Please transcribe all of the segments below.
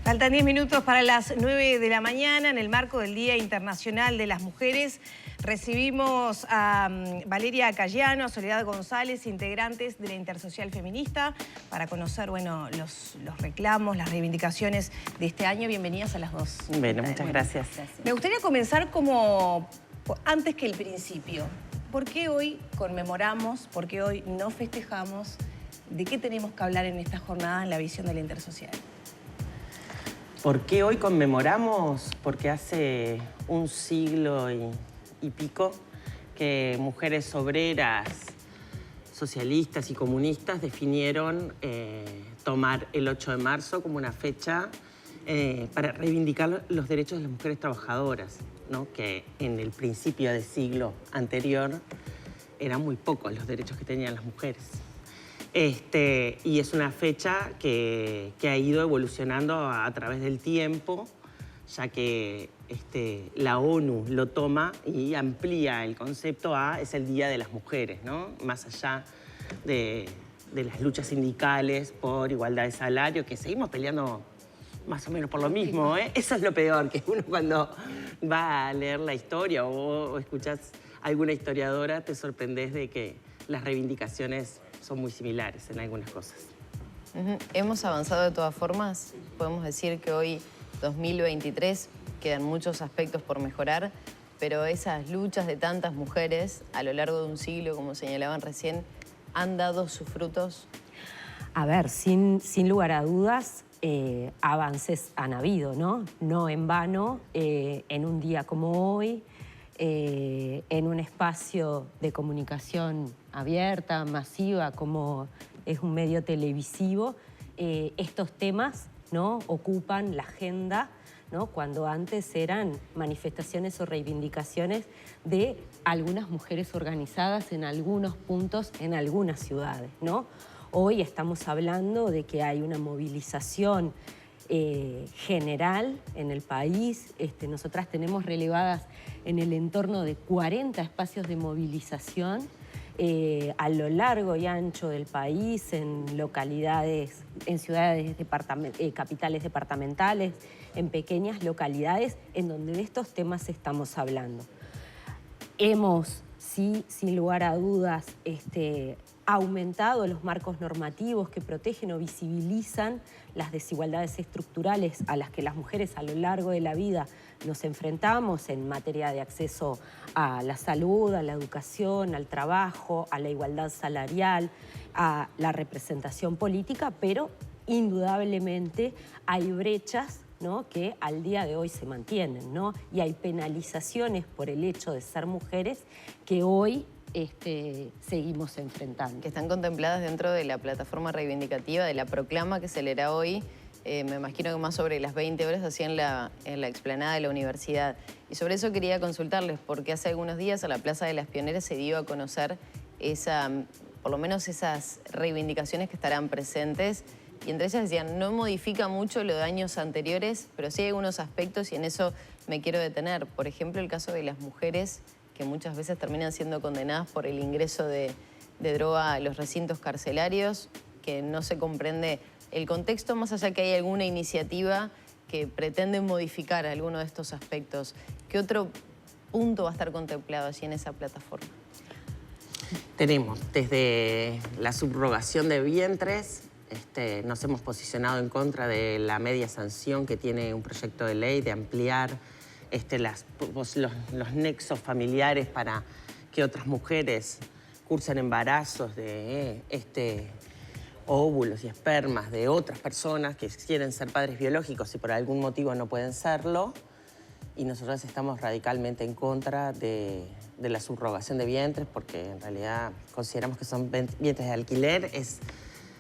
Faltan 10 minutos para las 9 de la mañana. En el marco del Día Internacional de las Mujeres, recibimos a Valeria Cayano, a Soledad González, integrantes de la Intersocial Feminista, para conocer los reclamos, las reivindicaciones de este año. Bienvenidas a las dos. Bueno, muchas gracias. Me gustaría comenzar antes que el principio. ¿Por qué hoy conmemoramos, por qué hoy no festejamos? ¿De qué tenemos que hablar en esta jornada en la visión de la Intersocial? ¿Por qué hoy conmemoramos? Porque hace un siglo y pico que mujeres obreras, socialistas y comunistas definieron tomar el 8 de marzo como una fecha para reivindicar los derechos de las mujeres trabajadoras, ¿no? Que en el principio del siglo anterior eran muy pocos los derechos que tenían las mujeres. Y es una fecha que ha ido evolucionando a través del tiempo, ya que la ONU lo toma y amplía el concepto es el Día de las Mujeres, ¿no? Más allá de las luchas sindicales por igualdad de salario, que seguimos peleando más o menos por lo mismo, ¿eh? Eso es lo peor, que uno cuando va a leer la historia o escuchas a alguna historiadora te sorprendes de que las reivindicaciones son muy similares en algunas cosas. Hemos avanzado de todas formas. Podemos decir que hoy, 2023, quedan muchos aspectos por mejorar, pero esas luchas de tantas mujeres a lo largo de un siglo, como señalaban recién, han dado sus frutos. A ver, sin lugar a dudas, avances han habido, ¿no? No en vano, en un día como hoy, en un espacio de comunicación abierta, masiva, como es un medio televisivo, estos temas, ¿no?, ocupan la agenda, ¿no?, cuando antes eran manifestaciones o reivindicaciones de algunas mujeres organizadas en algunos puntos, en algunas ciudades, ¿no? Hoy estamos hablando de que hay una movilización general en el país. Nosotras tenemos relevadas en el entorno de 40 espacios de movilización a lo largo y ancho del país, en localidades, en ciudades, capitales departamentales, en pequeñas localidades en donde de estos temas estamos hablando. Hemos, sí, sin lugar a dudas, aumentado los marcos normativos que protegen o visibilizan las desigualdades estructurales a las que las mujeres a lo largo de la vida nos enfrentamos en materia de acceso a la salud, a la educación, al trabajo, a la igualdad salarial, a la representación política, pero indudablemente hay brechas, ¿no?, que al día de hoy se mantienen, ¿no? Y hay penalizaciones por el hecho de ser mujeres que hoy seguimos enfrentando. Que están contempladas dentro de la plataforma reivindicativa de la proclama que se leerá hoy, me imagino que más sobre las 20 horas, así en la explanada de la universidad. Y sobre eso quería consultarles, porque hace algunos días a la Plaza de las Pioneras se dio a conocer por lo menos esas reivindicaciones que estarán presentes. Y entre ellas decían, no modifica mucho lo de años anteriores, pero sí hay algunos aspectos y en eso me quiero detener. Por ejemplo, el caso de las mujeres que muchas veces terminan siendo condenadas por el ingreso de droga a los recintos carcelarios, que no se comprende el contexto, más allá que hay alguna iniciativa que pretende modificar alguno de estos aspectos. ¿Qué otro punto va a estar contemplado allí en esa plataforma? Tenemos desde la subrogación de vientres, nos hemos posicionado en contra de la media sanción que tiene un proyecto de ley de ampliar los nexos familiares para que otras mujeres cursen embarazos de óvulos y espermas de otras personas que quieren ser padres biológicos y por algún motivo no pueden serlo. Y nosotros estamos radicalmente en contra de la subrogación de vientres porque en realidad consideramos que son vientres de alquiler. Es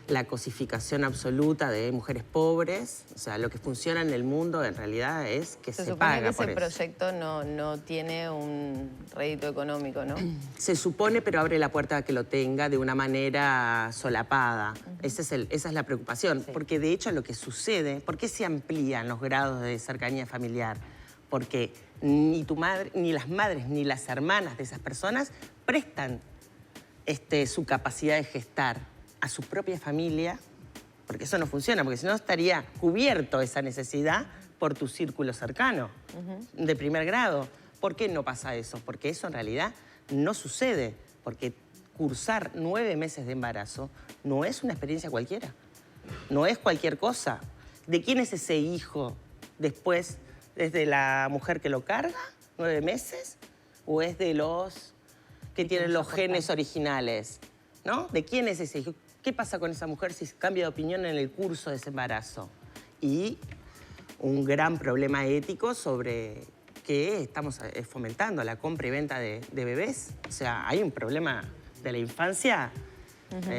la cosificación absoluta de mujeres pobres. O sea, lo que funciona en el mundo en realidad es que se paga por eso. Se supone que ese proyecto no tiene un rédito económico, ¿no? Se supone, pero abre la puerta a que lo tenga de una manera solapada. Esa es la preocupación. Sí. Porque de hecho lo que sucede, ¿por qué se amplían los grados de cercanía familiar? Porque ni tu madre, ni las madres, ni las hermanas de esas personas prestan su capacidad de gestar a su propia familia porque eso no funciona, porque si no estaría cubierto esa necesidad por tu círculo cercano, de primer grado. ¿Por qué no pasa eso? Porque eso en realidad no sucede, porque cursar 9 meses de embarazo no es una experiencia cualquiera, no es cualquier cosa. ¿De quién es ese hijo después? ¿Es de la mujer que lo carga, 9 meses? ¿O es de los que tienen los genes originales? ¿No? ¿De quién es ese hijo? ¿Qué pasa con esa mujer si cambia de opinión en el curso de ese embarazo? Y un gran problema ético sobre que estamos fomentando la compra y venta de bebés. O sea, hay un problema de la infancia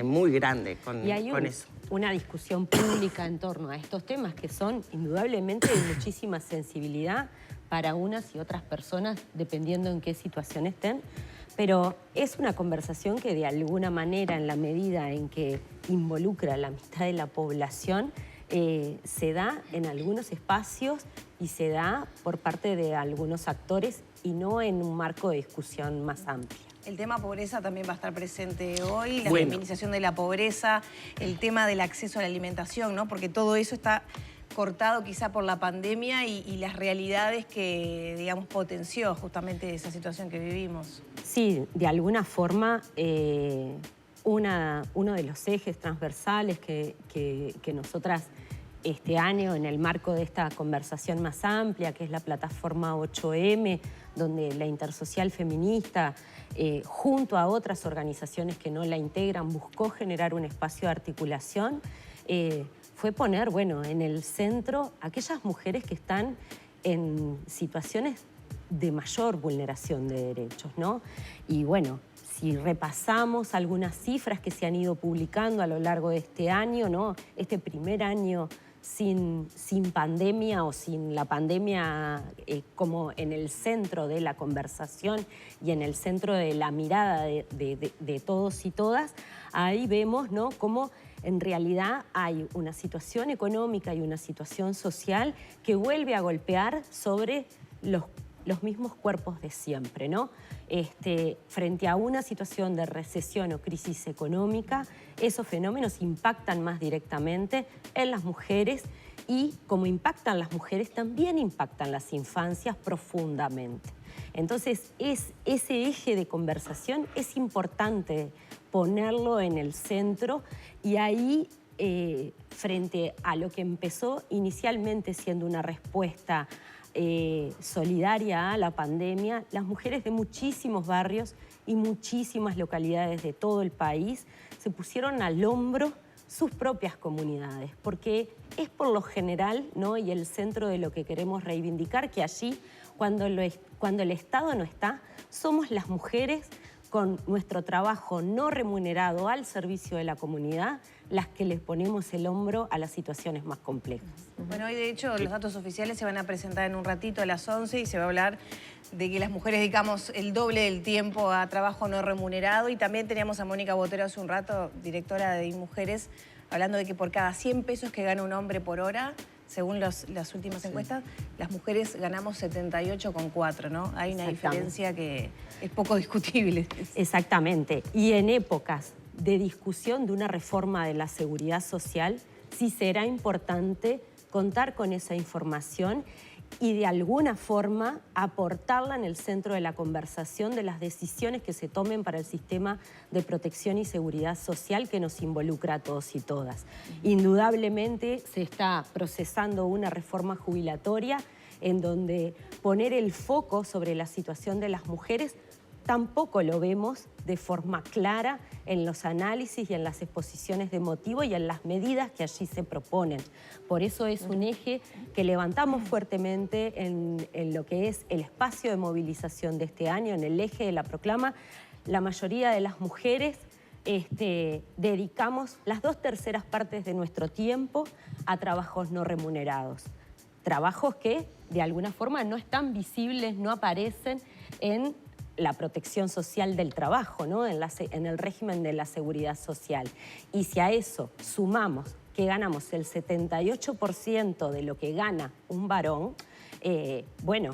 muy grande con eso. Una discusión pública en torno a estos temas que son indudablemente de muchísima sensibilidad para unas y otras personas, dependiendo en qué situación estén. Pero es una conversación que de alguna manera, en la medida en que involucra a la mitad de la población, se da en algunos espacios y se da por parte de algunos actores y no en un marco de discusión más amplio. El tema pobreza también va a estar presente hoy, la feminización de la pobreza, el tema del acceso a la alimentación, ¿no? Porque todo eso está cortado quizá por la pandemia y las realidades que, digamos, potenció justamente esa situación que vivimos. Sí, de alguna forma, uno de los ejes transversales que nosotras este año, en el marco de esta conversación más amplia, que es la plataforma 8M, donde la Intersocial Feminista, junto a otras organizaciones que no la integran, buscó generar un espacio de articulación, fue poner, bueno, en el centro aquellas mujeres que están en situaciones de mayor vulneración de derechos, ¿no? Y bueno, si repasamos algunas cifras que se han ido publicando a lo largo de este año, ¿no? Este primer año sin pandemia o sin la pandemia como en el centro de la conversación y en el centro de la mirada de todos y todas, ahí vemos, ¿no?, cómo en realidad hay una situación económica y una situación social que vuelve a golpear sobre los mismos cuerpos de siempre, ¿no? Frente a una situación de recesión o crisis económica, esos fenómenos impactan más directamente en las mujeres y como impactan las mujeres, también impactan las infancias profundamente. Entonces, ese eje de conversación es importante ponerlo en el centro y ahí, frente a lo que empezó inicialmente siendo una respuesta solidaria a la pandemia, las mujeres de muchísimos barrios y muchísimas localidades de todo el país se pusieron al hombro sus propias comunidades, porque es por lo general, ¿no?, y el centro de lo que queremos reivindicar, que allí, cuando el Estado no está, somos las mujeres con nuestro trabajo no remunerado al servicio de la comunidad, las que les ponemos el hombro a las situaciones más complejas. Bueno, hoy de hecho los datos oficiales se van a presentar en un ratito a las 11 y se va a hablar de que las mujeres dedicamos el doble del tiempo a trabajo no remunerado, y también teníamos a Mónica Botero hace un rato, directora de InMujeres, hablando de que por cada 100 pesos que gana un hombre por hora, según las últimas encuestas, las mujeres ganamos 78,4, ¿no? Hay una diferencia que es poco discutible. Exactamente. Y en épocas de discusión de una reforma de la seguridad social, sí será importante contar con esa información y de alguna forma aportarla en el centro de la conversación de las decisiones que se tomen para el sistema de protección y seguridad social que nos involucra a todos y todas. Indudablemente se está procesando una reforma jubilatoria en donde poner el foco sobre la situación de las mujeres tampoco lo vemos de forma clara en los análisis y en las exposiciones de motivo y en las medidas que allí se proponen. Por eso es un eje que levantamos fuertemente en lo que es el espacio de movilización de este año, en el eje de la proclama. La mayoría de las mujeres dedicamos las 2/3 partes de nuestro tiempo a trabajos no remunerados. Trabajos que de alguna forma no están visibles, no aparecen en la protección social del trabajo, ¿no?, en el régimen de la seguridad social. Y si a eso sumamos que ganamos el 78% de lo que gana un varón, bueno,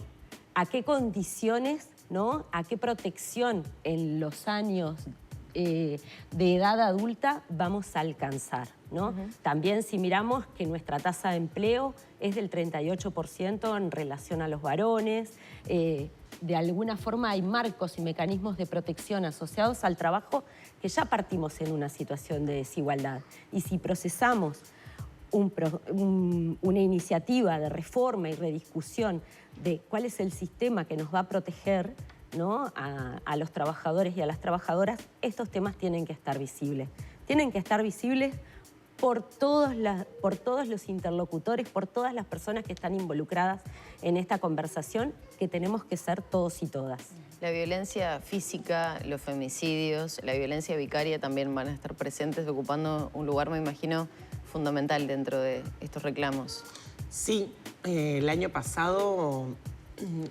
¿a qué condiciones, ¿no?, a qué protección en los años de edad adulta vamos a alcanzar, ¿no? También si miramos que nuestra tasa de empleo es del 38% en relación a los varones, de alguna forma hay marcos y mecanismos de protección asociados al trabajo que ya partimos en una situación de desigualdad. Y si procesamos una iniciativa de reforma y rediscusión de cuál es el sistema que nos va a proteger, ¿no?, a los trabajadores y a las trabajadoras, estos temas tienen que estar visibles. Tienen que estar visibles por todos los interlocutores, por todas las personas que están involucradas en esta conversación, que tenemos que ser todos y todas. La violencia física, los femicidios, la violencia vicaria también van a estar presentes, ocupando un lugar, me imagino, fundamental dentro de estos reclamos. Sí, el año pasado,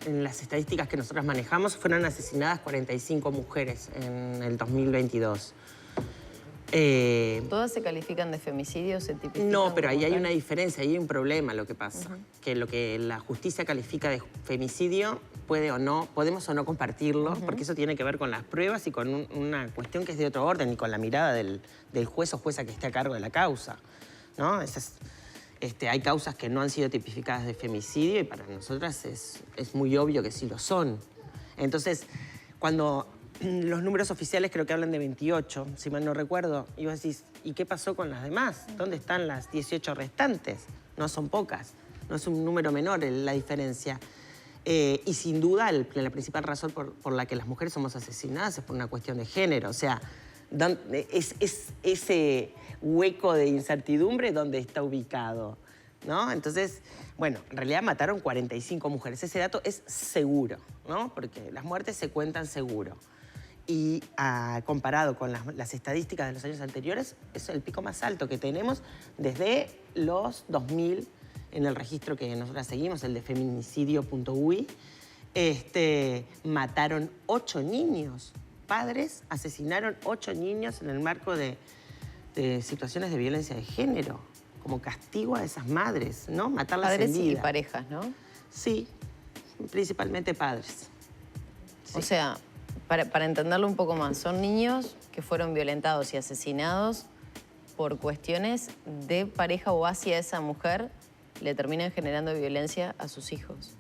en las estadísticas que nosotros manejamos, fueron asesinadas 45 mujeres en el 2022. ¿Todas se califican de femicidio? ¿Se tipifican? No, pero ahí hay una diferencia, ahí hay un problema lo que pasa. Que lo que la justicia califica de femicidio podemos o no compartirlo, porque eso tiene que ver con las pruebas y con una cuestión que es de otro orden y con la mirada del juez o jueza que esté a cargo de la causa, ¿no? Hay causas que no han sido tipificadas de femicidio y para nosotras es muy obvio que sí lo son. Entonces, cuando los números oficiales creo que hablan de 28, si mal no recuerdo, y vos decís, ¿y qué pasó con las demás? ¿Dónde están las 18 restantes? No son pocas, no es un número menor la diferencia. Y sin duda, la principal razón por la que las mujeres somos asesinadas es por una cuestión de género. O sea, es ese hueco de incertidumbre donde está ubicado, ¿no? Entonces, bueno, en realidad mataron 45 mujeres. Ese dato es seguro, ¿no? Porque las muertes se cuentan seguro. Y comparado con las estadísticas de los años anteriores, es el pico más alto que tenemos desde los 2000, en el registro que nosotros seguimos, el de feminicidio.ui, mataron 8 niños. Padres asesinaron 8 niños en el marco de situaciones de violencia de género, como castigo a esas madres, ¿no? Matarlas en vida. Padres y parejas, ¿no? Sí, principalmente padres. Sí. O sea, para entenderlo un poco más, son niños que fueron violentados y asesinados por cuestiones de pareja o hacia esa mujer, le terminan generando violencia a sus hijos.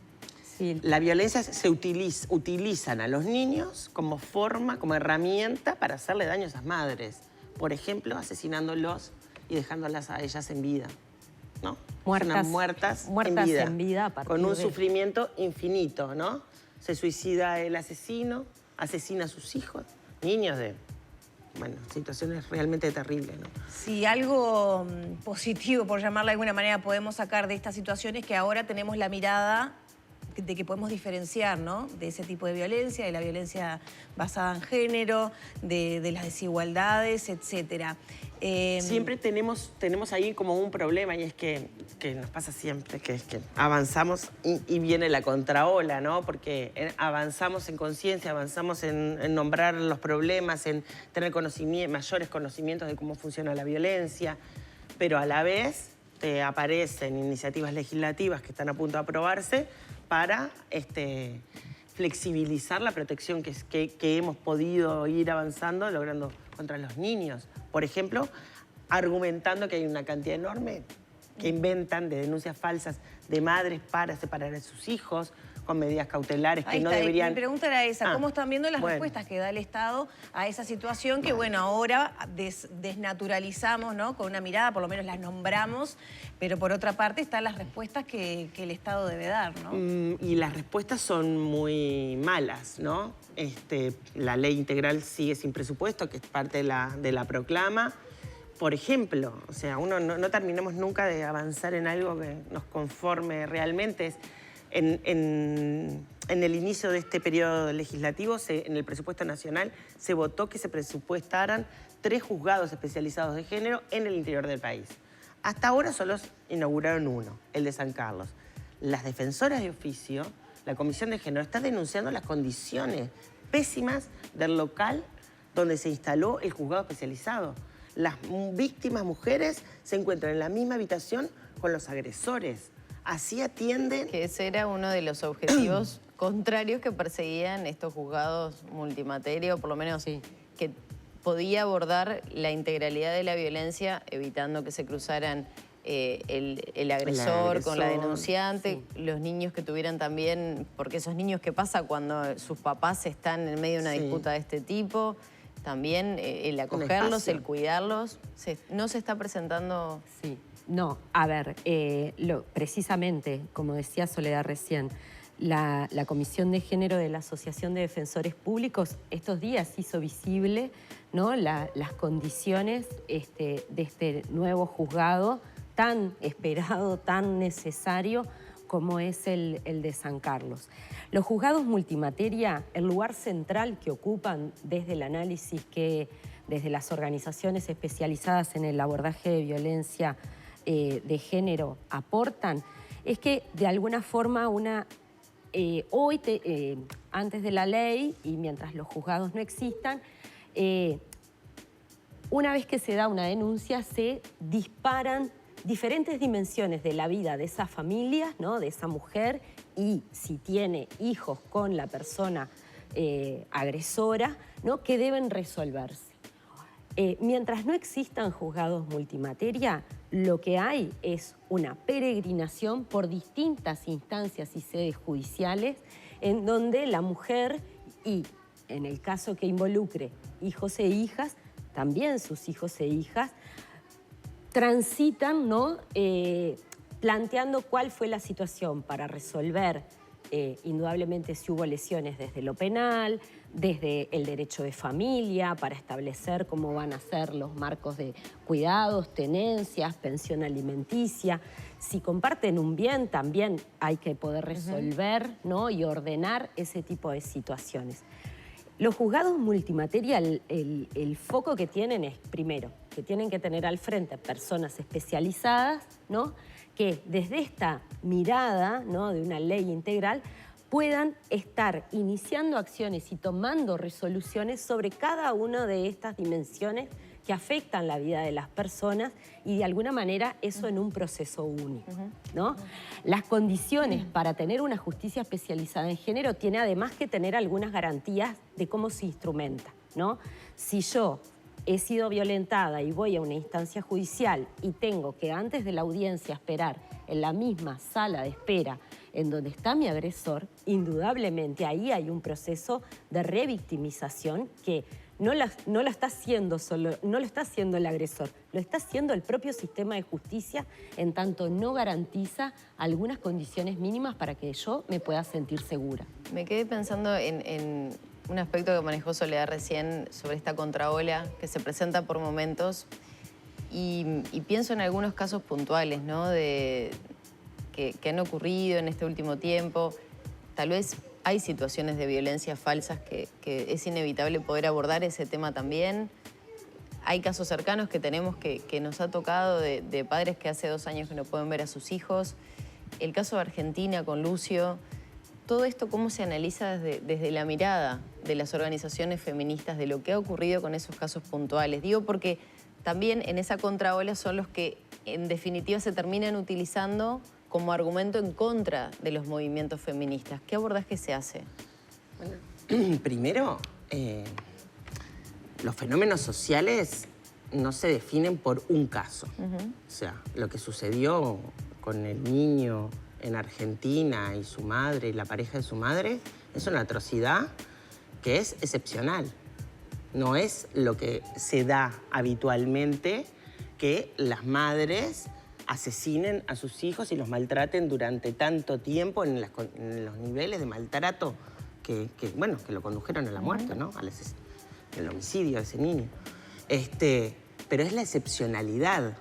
Sí. La violencia se utilizan a los niños como forma, como herramienta para hacerle daño a esas madres. Por ejemplo, asesinándolos y dejándolas a ellas en vida, ¿no? Muertas en vida a partir con un de... sufrimiento infinito, ¿no? Se suicida el asesino, asesina a sus hijos, niños de, bueno, situaciones realmente terribles, ¿no? Si algo positivo, por llamarlo de alguna manera, podemos sacar de esta situación es que ahora tenemos la mirada de que podemos diferenciar, ¿no?, de ese tipo de violencia, de la violencia basada en género, de las desigualdades, etcétera. Siempre tenemos ahí como un problema y es que nos pasa siempre, que es que avanzamos y viene la contraola, ¿no? Porque avanzamos en conciencia, avanzamos en nombrar los problemas, en tener mayores conocimientos de cómo funciona la violencia, pero a la vez te aparecen iniciativas legislativas que están a punto de aprobarse para flexibilizar la protección que hemos podido ir avanzando, logrando contra los niños. Por ejemplo, argumentando que hay una cantidad enorme que inventan de denuncias falsas de madres para separar a sus hijos con medidas cautelares que no deberían... Mi pregunta era esa, ¿cómo están viendo las respuestas que da el Estado a esa situación que, bueno, ahora desnaturalizamos, ¿no?, con una mirada, por lo menos las nombramos, pero por otra parte están las respuestas que el Estado debe dar, ¿no? Y las respuestas son muy malas, ¿no? La ley integral sigue sin presupuesto, que es parte de la proclama. Por ejemplo, o sea, no terminamos nunca de avanzar en algo que nos conforme realmente. En el inicio de este periodo legislativo, en el presupuesto nacional, se votó que se presupuestaran 3 juzgados especializados de género en el interior del país. Hasta ahora solo inauguraron uno, el de San Carlos. Las defensoras de oficio, la Comisión de Género, está denunciando las condiciones pésimas del local donde se instaló el juzgado especializado. Las víctimas mujeres se encuentran en la misma habitación con los agresores. Así atienden... Que ese era uno de los objetivos contrarios que perseguían estos juzgados multimateria, o por lo menos que podía abordar la integralidad de la violencia, evitando que se cruzaran el agresor con la denunciante, sí. Los niños que tuvieran también, porque esos niños, ¿qué pasa cuando sus papás están en medio de una disputa de este tipo? También el acogerlos, el cuidarlos, no se está presentando... Sí, no, a ver, precisamente, como decía Soledad recién, la Comisión de Género de la Asociación de Defensores Públicos estos días hizo visible, ¿no?, las condiciones de este nuevo juzgado tan esperado, tan necesario como es el de San Carlos. Los juzgados multimateria, el lugar central que ocupan desde el análisis que desde las organizaciones especializadas en el abordaje de violencia de género aportan, es que de alguna forma hoy, antes de la ley y mientras los juzgados no existan, una vez que se da una denuncia se disparan diferentes dimensiones de la vida de esa familia, ¿no?, de esa mujer, y si tiene hijos con la persona agresora, ¿no?, que deben resolverse. Mientras no existan juzgados multimateria, lo que hay es una peregrinación por distintas instancias y sedes judiciales en donde la mujer, y en el caso que involucre hijos e hijas, también sus hijos e hijas, transitan, ¿no?, planteando cuál fue la situación para resolver indudablemente si hubo lesiones desde lo penal, desde el derecho de familia, para establecer cómo van a ser los marcos de cuidados, tenencias, pensión alimenticia. Si comparten un bien, también hay que poder resolver, ¿no?, y ordenar ese tipo de situaciones. Los juzgados multimateria, el foco que tienen es, primero, que tienen que tener al frente personas especializadas, ¿no?, que desde esta mirada, ¿no?, de una ley integral puedan estar iniciando acciones y tomando resoluciones sobre cada una de estas dimensiones que afectan la vida de las personas y de alguna manera eso en un proceso único, ¿no? Las condiciones para tener una justicia especializada en género tiene además que tener algunas garantías de cómo se instrumenta, ¿no? Si yo he sido violentada y voy a una instancia judicial y tengo que antes de la audiencia esperar en la misma sala de espera en donde está mi agresor, indudablemente ahí hay un proceso de revictimización que no lo está haciendo el agresor, lo está haciendo el propio sistema de justicia en tanto no garantiza algunas condiciones mínimas para que yo me pueda sentir segura. Me quedé pensando en un aspecto que manejó Soledad recién sobre esta contraola que se presenta por momentos y pienso en algunos casos puntuales, ¿no?, que han ocurrido en este último tiempo. Tal vez hay situaciones de violencia falsas que es inevitable poder abordar ese tema también. Hay casos cercanos que tenemos que nos ha tocado de padres que hace 2 años que no pueden ver a sus hijos. El caso de Argentina con Lucio. Todo esto, ¿cómo se analiza desde la mirada de las organizaciones feministas de lo que ha ocurrido con esos casos puntuales? Digo porque también en esa contraola son los que en definitiva se terminan utilizando como argumento en contra de los movimientos feministas. ¿Qué abordaje se hace? Bueno, primero, los fenómenos sociales no se definen por un caso. O sea, lo que sucedió con el niño en Argentina y su madre y la pareja de su madre es una atrocidad que es excepcional. No es lo que se da habitualmente que las madres asesinen a sus hijos y los maltraten durante tanto tiempo en los niveles de maltrato que lo condujeron a la muerte, ¿no? El homicidio de ese niño. Pero es la excepcionalidad,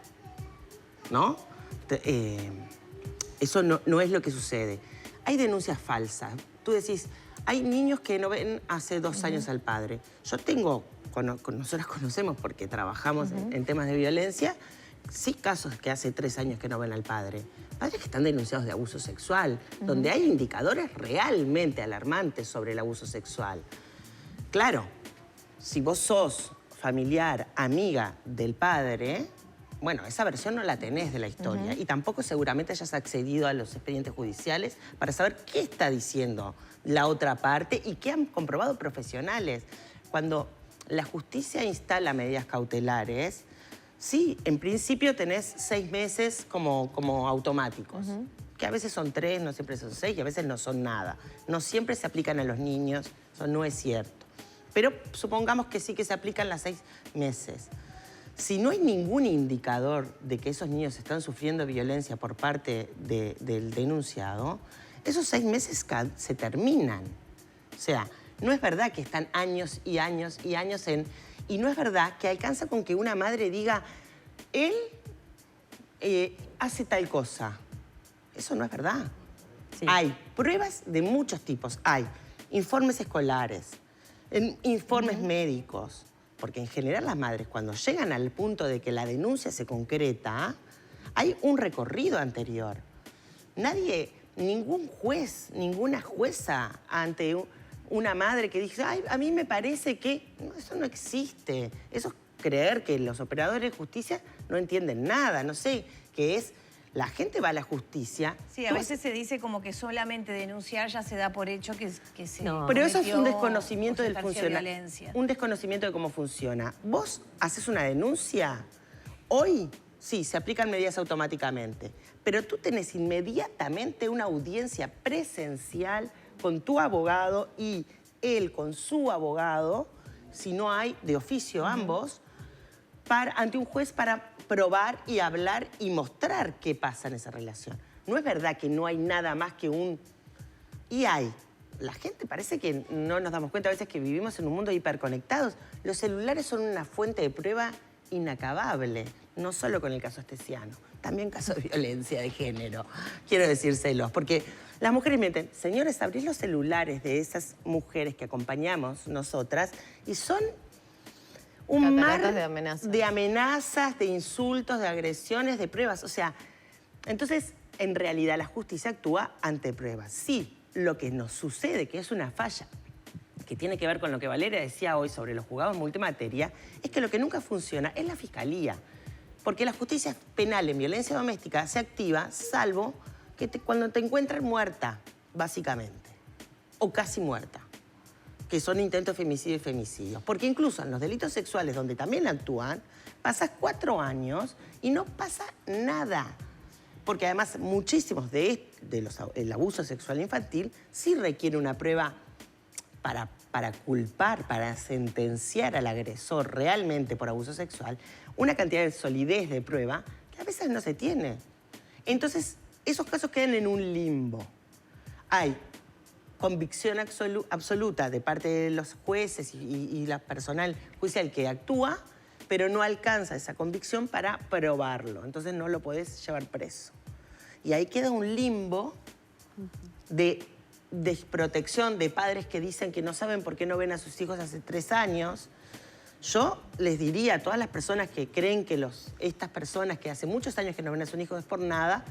¿no? Eso no es lo que sucede. Hay denuncias falsas. Tú decís, hay niños que no ven hace 2 años al padre. Nosotras conocemos porque trabajamos en temas de violencia, sí casos que hace 3 años que no ven al padre. Padres que están denunciados de abuso sexual, donde hay indicadores realmente alarmantes sobre el abuso sexual. Claro, si vos sos familiar, amiga del padre, bueno, esa versión no la tenés de la historia y tampoco seguramente hayas accedido a los expedientes judiciales para saber qué está diciendo la otra parte y qué han comprobado profesionales. Cuando la justicia instala medidas cautelares, sí, en principio tenés 6 meses como automáticos, que a veces son 3, no siempre son 6, y a veces no son nada. No siempre se aplican a los niños, eso no es cierto. Pero supongamos que sí que se aplican las 6 meses. Si no hay ningún indicador de que esos niños están sufriendo violencia por parte del denunciado, esos 6 meses se terminan. O sea, no es verdad que están años y años y años en... Y no es verdad que alcanza con que una madre diga, él hace tal cosa. Eso no es verdad. Sí. Hay pruebas de muchos tipos. Hay informes escolares, informes médicos. Porque en general las madres, cuando llegan al punto de que la denuncia se concreta, hay un recorrido anterior. Ningún juez, ninguna jueza ante una madre que dice, ay, a mí me parece que... No, eso no existe. Eso es creer que los operadores de justicia no entienden nada. No sé, que es... La gente va a la justicia. Sí, a veces se dice como que solamente denunciar ya se da por hecho que se... No, pero eso es un desconocimiento del funcionamiento. Un desconocimiento de cómo funciona. Vos haces una denuncia, hoy sí, se aplican medidas automáticamente, pero tú tenés inmediatamente una audiencia presencial con tu abogado y él con su abogado, si no hay de oficio ambos, ante un juez para probar y hablar y mostrar qué pasa en esa relación. No es verdad que no hay nada más que un... Y hay. La gente parece que no nos damos cuenta a veces que vivimos en un mundo hiperconectados. Los celulares son una fuente de prueba inacabable, no solo con el caso Esteciano, también casos de violencia de género. Quiero decírselos, porque las mujeres mienten. Señores, abrís los celulares de esas mujeres que acompañamos nosotras y son... un mar de amenazas, de insultos, de agresiones, de pruebas. O sea, entonces, en realidad, la justicia actúa ante pruebas. Sí, lo que nos sucede, que es una falla, que tiene que ver con lo que Valeria decía hoy sobre los juzgados multimateria, es que lo que nunca funciona es la fiscalía. Porque la justicia penal en violencia doméstica se activa, salvo que cuando te encuentran muerta, básicamente, o casi muerta, que son intentos de femicidio y femicidios. Porque incluso en los delitos sexuales, donde también actúan, pasas 4 años y no pasa nada. Porque además muchísimos el abuso sexual infantil sí requiere una prueba para culpar, para sentenciar al agresor realmente por abuso sexual, una cantidad de solidez de prueba que a veces no se tiene. Entonces, esos casos quedan en un limbo. Hay convicción absoluta de parte de los jueces y la personal judicial que actúa, pero no alcanza esa convicción para probarlo. Entonces no lo podés llevar preso. Y ahí queda un limbo de desprotección de padres que dicen que no saben por qué no ven a sus hijos hace 3 años. Yo les diría a todas las personas que creen que estas personas que hace muchos años que no ven a sus hijos es por nada,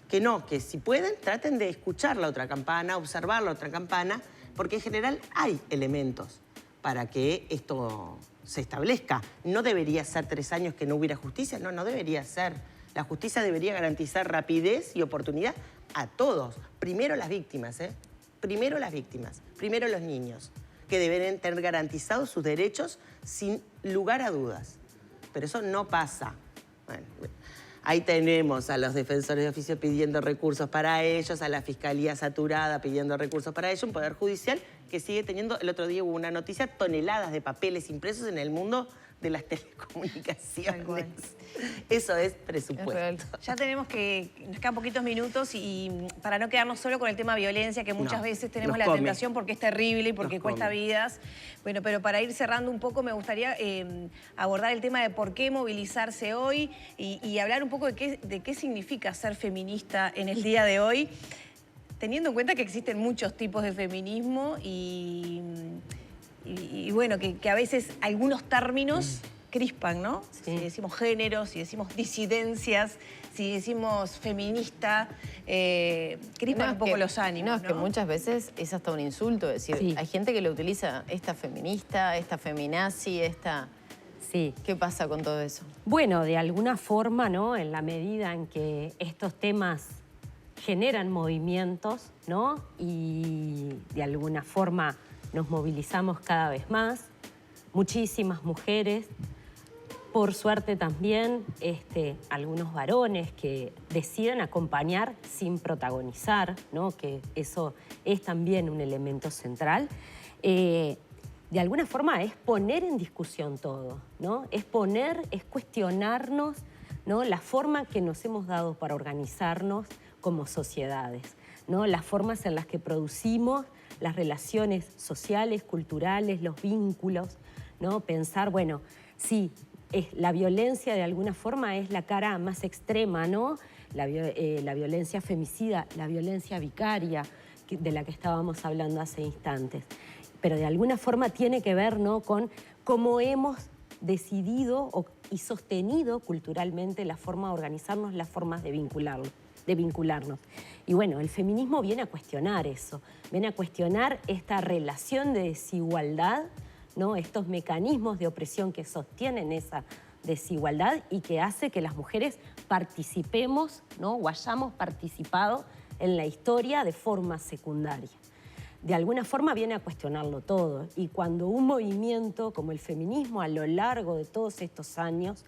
que no, que si pueden, traten de escuchar la otra campana, observar la otra campana, porque en general hay elementos para que esto se establezca. No debería ser 3 años que no hubiera justicia, no debería ser. La justicia debería garantizar rapidez y oportunidad a todos. Primero las víctimas, Primero las víctimas, primero los niños, que deben tener garantizados sus derechos sin lugar a dudas. Pero eso no pasa. Bueno, ahí tenemos a los defensores de oficio pidiendo recursos para ellos, a la fiscalía saturada pidiendo recursos para ellos, un poder judicial que sigue teniendo, el otro día hubo una noticia, toneladas de papeles impresos en el mundo de las telecomunicaciones. Eso es presupuesto. Ya nos quedan poquitos minutos y para no quedarnos solo con el tema violencia, que muchas veces tenemos la tentación porque es terrible y porque cuesta vidas. Bueno, pero para ir cerrando un poco me gustaría abordar el tema de por qué movilizarse hoy y hablar un poco de qué significa ser feminista en el día de hoy, teniendo en cuenta que existen muchos tipos de feminismo y bueno, que a veces algunos términos crispan, ¿no? Sí. Si decimos género, si decimos disidencias, si decimos feminista, crispan un poco los ánimos, ¿no? Es que muchas veces es hasta un insulto. Es decir, hay gente que lo utiliza, esta feminista, esta feminazi, esta... Sí. ¿Qué pasa con todo eso? Bueno, de alguna forma, ¿no? En la medida en que estos temas generan movimientos, ¿no? Y de alguna forma nos movilizamos cada vez más. muchísimas mujeres, por suerte también algunos varones que deciden acompañar sin protagonizar, ¿no? Que eso es también un elemento central. De alguna forma es poner en discusión todo, ¿no? Es cuestionarnos, ¿no? La forma que nos hemos dado para organizarnos como sociedades, ¿no? Las formas en las que producimos las relaciones sociales, culturales, los vínculos, ¿no? Pensar, bueno, sí, la violencia de alguna forma es la cara más extrema, ¿no? La violencia femicida, la violencia vicaria, de la que estábamos hablando hace instantes. Pero de alguna forma tiene que ver, ¿no? Con cómo hemos decidido y sostenido culturalmente la forma de organizarnos, las formas de vincularnos. Y bueno, el feminismo viene a cuestionar eso, viene a cuestionar esta relación de desigualdad, ¿no? Estos mecanismos de opresión que sostienen esa desigualdad y que hace que las mujeres participemos, ¿no? O hayamos participado en la historia de forma secundaria. De alguna forma viene a cuestionarlo todo. Y cuando un movimiento como el feminismo a lo largo de todos estos años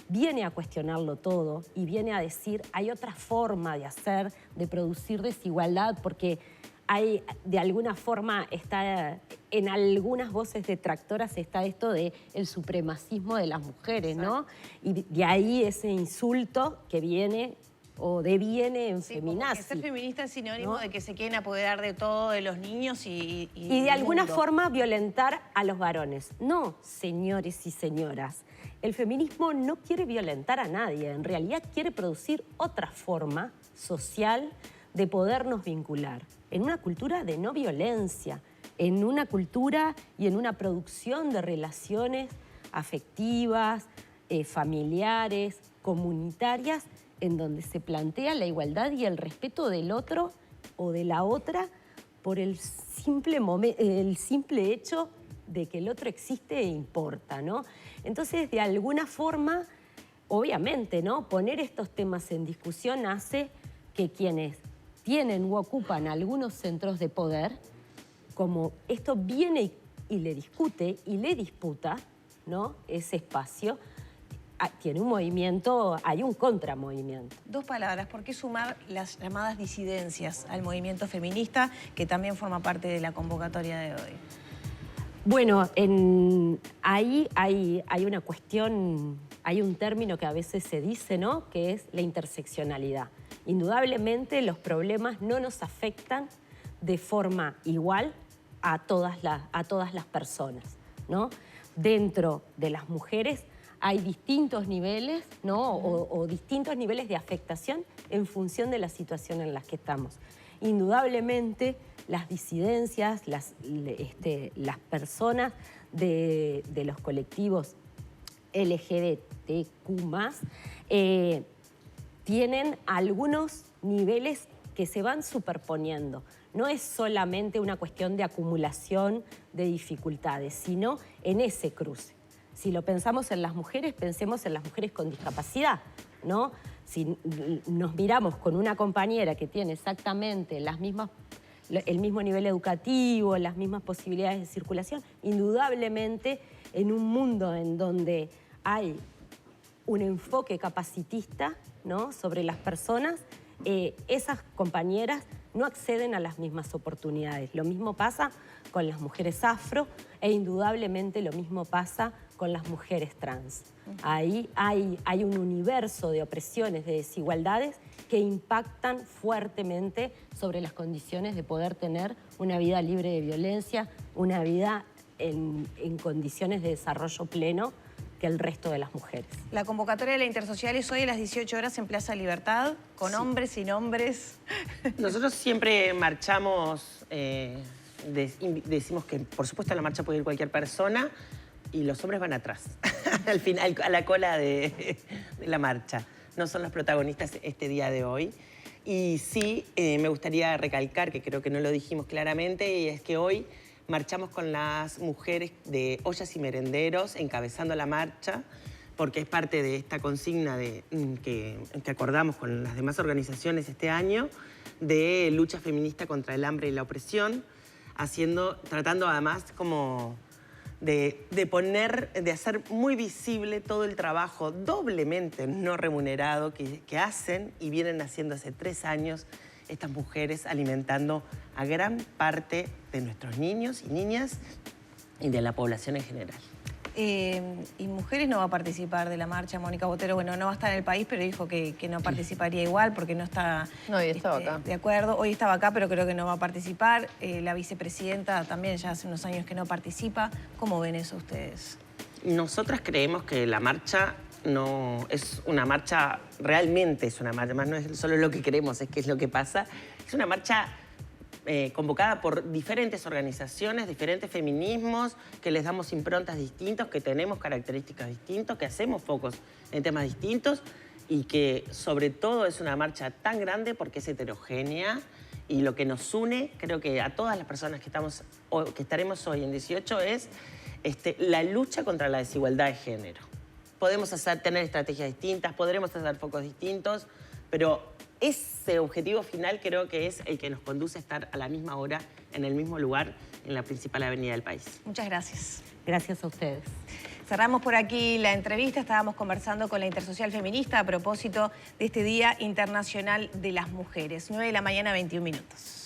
viene a cuestionarlo todo y viene a decir hay otra forma de hacer, de producir desigualdad, porque hay, de alguna forma está en algunas voces detractoras está esto del supremacismo de las mujeres, ¿no? Y de ahí ese insulto que viene o deviene en feminazi. Ser feminista es sinónimo, ¿no? De que se quieren apoderar de todo, de los niños y de alguna forma violentar a los varones. No, señores y señoras. El feminismo no quiere violentar a nadie. En realidad quiere producir otra forma social de podernos vincular. En una cultura de no violencia. En una cultura y en una producción de relaciones afectivas, familiares, comunitarias, en donde se plantea la igualdad y el respeto del otro o de la otra por el simple hecho de que el otro existe e importa, ¿no? Entonces, de alguna forma, obviamente, ¿no? Poner estos temas en discusión hace que quienes tienen u ocupan algunos centros de poder, como esto viene y le discute y le disputa, ¿no? Ese espacio, tiene un movimiento, hay un contramovimiento. Dos palabras, ¿por qué sumar las llamadas disidencias al movimiento feminista, que también forma parte de la convocatoria de hoy? Bueno, ahí hay una cuestión, hay un término que a veces se dice, ¿no? Que es la interseccionalidad. Indudablemente los problemas no nos afectan de forma igual a todas las personas, ¿no? Dentro de las mujeres hay distintos niveles, ¿no? O distintos niveles de afectación en función de la situación en la que estamos. Indudablemente, las disidencias, las personas de los colectivos LGBTQ+, tienen algunos niveles que se van superponiendo. No es solamente una cuestión de acumulación de dificultades, sino en ese cruce. Si lo pensamos en las mujeres, pensemos en las mujeres con discapacidad, ¿no? Si nos miramos con una compañera que tiene exactamente el mismo nivel educativo, las mismas posibilidades de circulación, indudablemente en un mundo en donde hay un enfoque capacitista, ¿no? Sobre las personas, esas compañeras no acceden a las mismas oportunidades. Lo mismo pasa con las mujeres afro e indudablemente lo mismo pasa con las mujeres trans. Ahí hay un universo de opresiones, de desigualdades que impactan fuertemente sobre las condiciones de poder tener una vida libre de violencia, una vida en condiciones de desarrollo pleno que el resto de las mujeres. La convocatoria de la Intersocial es hoy a las 18 horas en Plaza Libertad, con hombres, sin hombres. Nosotros siempre marchamos, decimos que por supuesto a la marcha puede ir cualquier persona y los hombres van atrás, al final, a la cola de la marcha. No son los protagonistas este día de hoy. Y sí, me gustaría recalcar, que creo que no lo dijimos claramente, y es que hoy marchamos con las mujeres de Ollas y Merenderos encabezando la marcha, porque es parte de esta consigna que acordamos con las demás organizaciones este año de lucha feminista contra el hambre y la opresión, tratando además como de hacer muy visible todo el trabajo doblemente no remunerado que hacen y vienen haciendo hace 3 años estas mujeres, alimentando a gran parte de nuestros niños y niñas y de la población en general. Y Mujeres no va a participar de la marcha. Mónica Botero, bueno, no va a estar en el país, pero dijo que no participaría igual porque no está No, hoy estaba acá. de acuerdo. Hoy estaba acá, pero creo que no va a participar. La vicepresidenta también ya hace unos años que no participa. ¿Cómo ven eso ustedes? Nosotras creemos que la marcha no es una marcha, realmente es una marcha, más no es solo lo que queremos, es que es lo que pasa. Es una marcha convocada por diferentes organizaciones, diferentes feminismos, que les damos improntas distintas, que tenemos características distintas, que hacemos focos en temas distintos y que sobre todo es una marcha tan grande porque es heterogénea y lo que nos une, creo que a todas las personas que estaremos hoy en 18 es la lucha contra la desigualdad de género. Podemos tener estrategias distintas, podremos hacer focos distintos, pero ese objetivo final creo que es el que nos conduce a estar a la misma hora, en el mismo lugar, en la principal avenida del país. Muchas gracias. Gracias a ustedes. Cerramos por aquí la entrevista. Estábamos conversando con la Intersocial Feminista a propósito de este Día Internacional de las Mujeres. 9 de la mañana, 21 minutos.